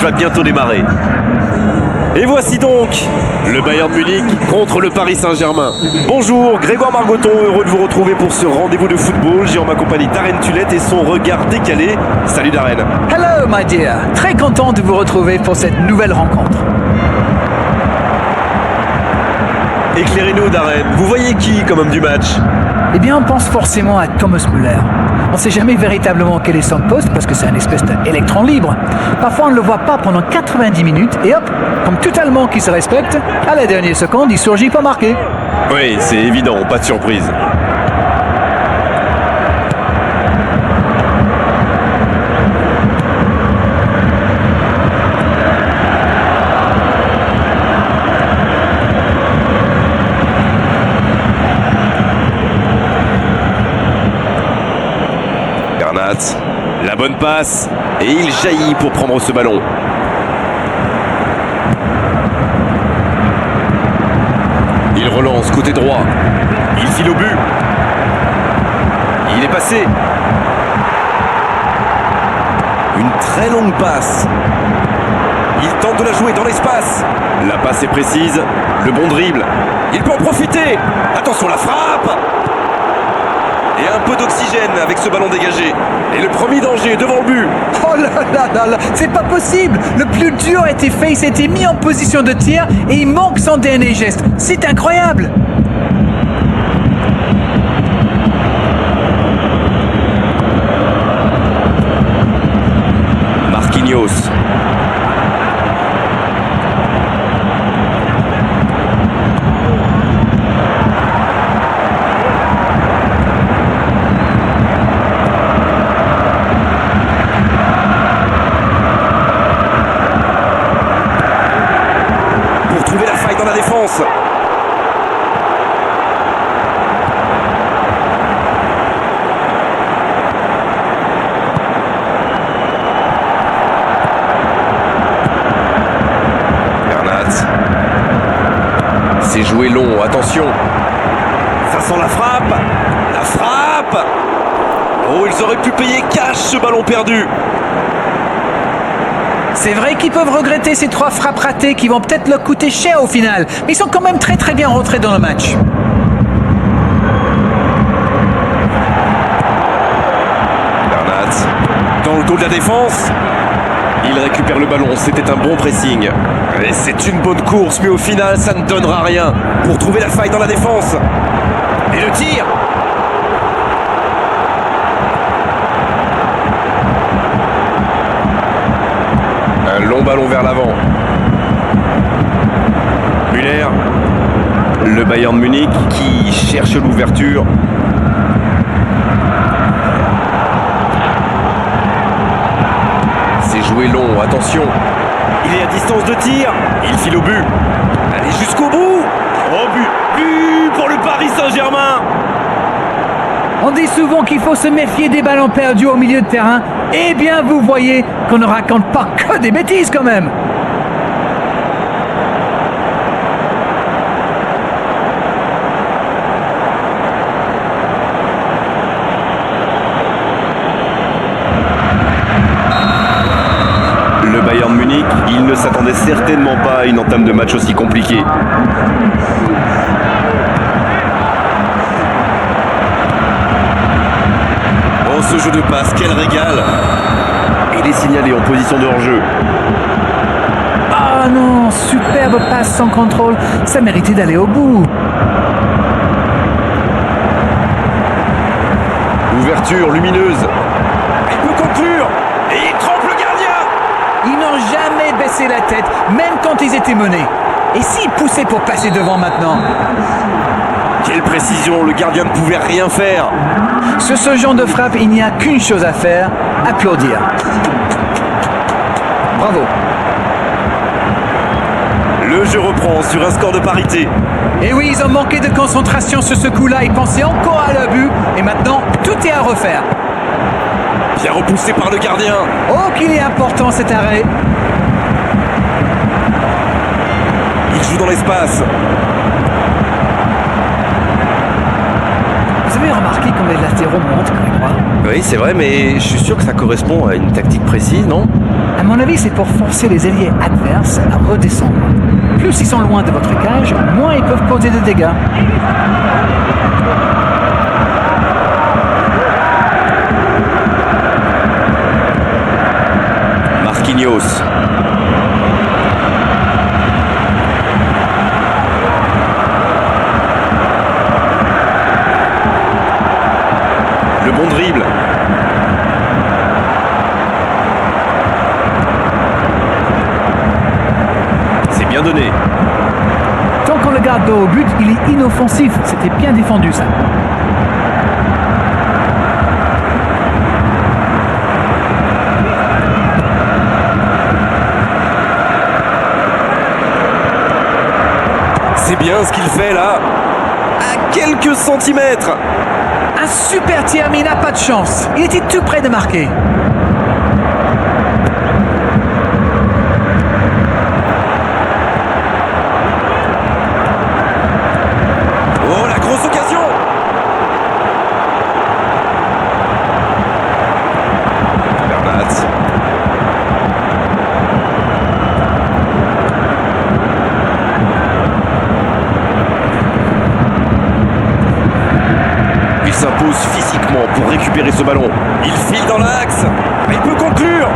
Va bientôt démarrer. Et voici donc le Bayern Munich contre le Paris Saint-Germain. Bonjour, Grégoire Margoton, heureux de vous retrouver pour ce rendez-vous de football. J'ai en ma compagnie Darren Tulette et son regard décalé. Salut Darren. Hello my dear, très content de vous retrouver pour cette nouvelle rencontre. Éclairez-nous Darren, vous voyez qui comme homme du match? Eh bien on pense forcément à Thomas Müller. On ne sait jamais véritablement quel est son poste parce que c'est un espèce d'électron libre. Parfois on ne le voit pas pendant 90 minutes et hop, comme tout Allemand qui se respecte, à la dernière seconde il surgit pour marquer. Oui, c'est évident, pas de surprise. La bonne passe et il jaillit pour prendre ce ballon. Il relance côté droit. Il file au but. Il est passé. Une très longue passe. Il tente de la jouer dans l'espace. La passe est précise. Le bon dribble. Il peut en profiter. Attention la frappe. Et un peu d'oxygène avec ce ballon dégagé. Et le premier danger devant le but. Oh là là là là, c'est pas possible. Le plus dur a été fait, il s'est été mis en position de tir et il manque son dernier geste. C'est incroyable. Marquinhos. Trouver la faille dans la défense. Bernat. C'est joué long, attention. Ça sent la frappe. La frappe. Oh, ils auraient pu payer cash ce ballon perdu. C'est vrai qu'ils peuvent regretter ces 3 frappes ratées qui vont peut-être leur coûter cher au final. Mais ils sont quand même très très bien rentrés dans le match. Bernat, dans le dos de la défense. Il récupère le ballon, c'était un bon pressing. Et c'est une bonne course, mais au final, ça ne donnera rien. Pour trouver la faille dans la défense. Et le tir. Un long ballon vers l'avant. Müller. Le Bayern Munich qui cherche l'ouverture. C'est joué long, attention. Il est à distance de tir. Il file au but. Allez jusqu'au bout. Oh but. But pour le Paris Saint-Germain. On dit souvent qu'il faut se méfier des ballons perdus au milieu de terrain. Eh bien, vous voyez qu'on ne raconte pas que des bêtises quand même. Le Bayern Munich, il ne s'attendait certainement pas à une entame de match aussi compliquée. Oh, ce jeu de passe, quel régal! Il est signalé en position de hors-jeu. Ah non, superbe passe sans contrôle. Ça méritait d'aller au bout. Ouverture lumineuse. Il peut conclure. Et il trompe le gardien. Ils n'ont jamais baissé la tête, même quand ils étaient menés. Et s'ils poussaient pour passer devant maintenant? Quelle précision, le gardien ne pouvait rien faire. Sur ce genre de frappe, il n'y a qu'une chose à faire, applaudir. Bravo. Le jeu reprend sur un score de parité. Et oui, ils ont manqué de concentration sur ce coup-là, ils pensaient encore à leur but, et maintenant, tout est à refaire. Bien repoussé par le gardien. Oh, qu'il est important cet arrêt. Il joue dans l'espace. Vous avez remarqué comme les latéraux montent, Grégoire? Oui, c'est vrai, mais je suis sûr que ça correspond à une tactique précise, non? À mon avis, c'est pour forcer les ailiers adverses à redescendre. Plus ils sont loin de votre cage, moins ils peuvent causer de dégâts. Marquinhos. Le bon dribble. C'est bien donné. Tant qu'on le garde dos au but, il est inoffensif. C'était bien défendu, ça. C'est bien ce qu'il fait là. À quelques centimètres. Un super tir, mais il n'a pas de chance. Il était tout près de marquer. Oh, la grosse occasion. Bernat. Il s'impose physiquement pour récupérer ce ballon. Il file dans l'axe. Il peut conclure.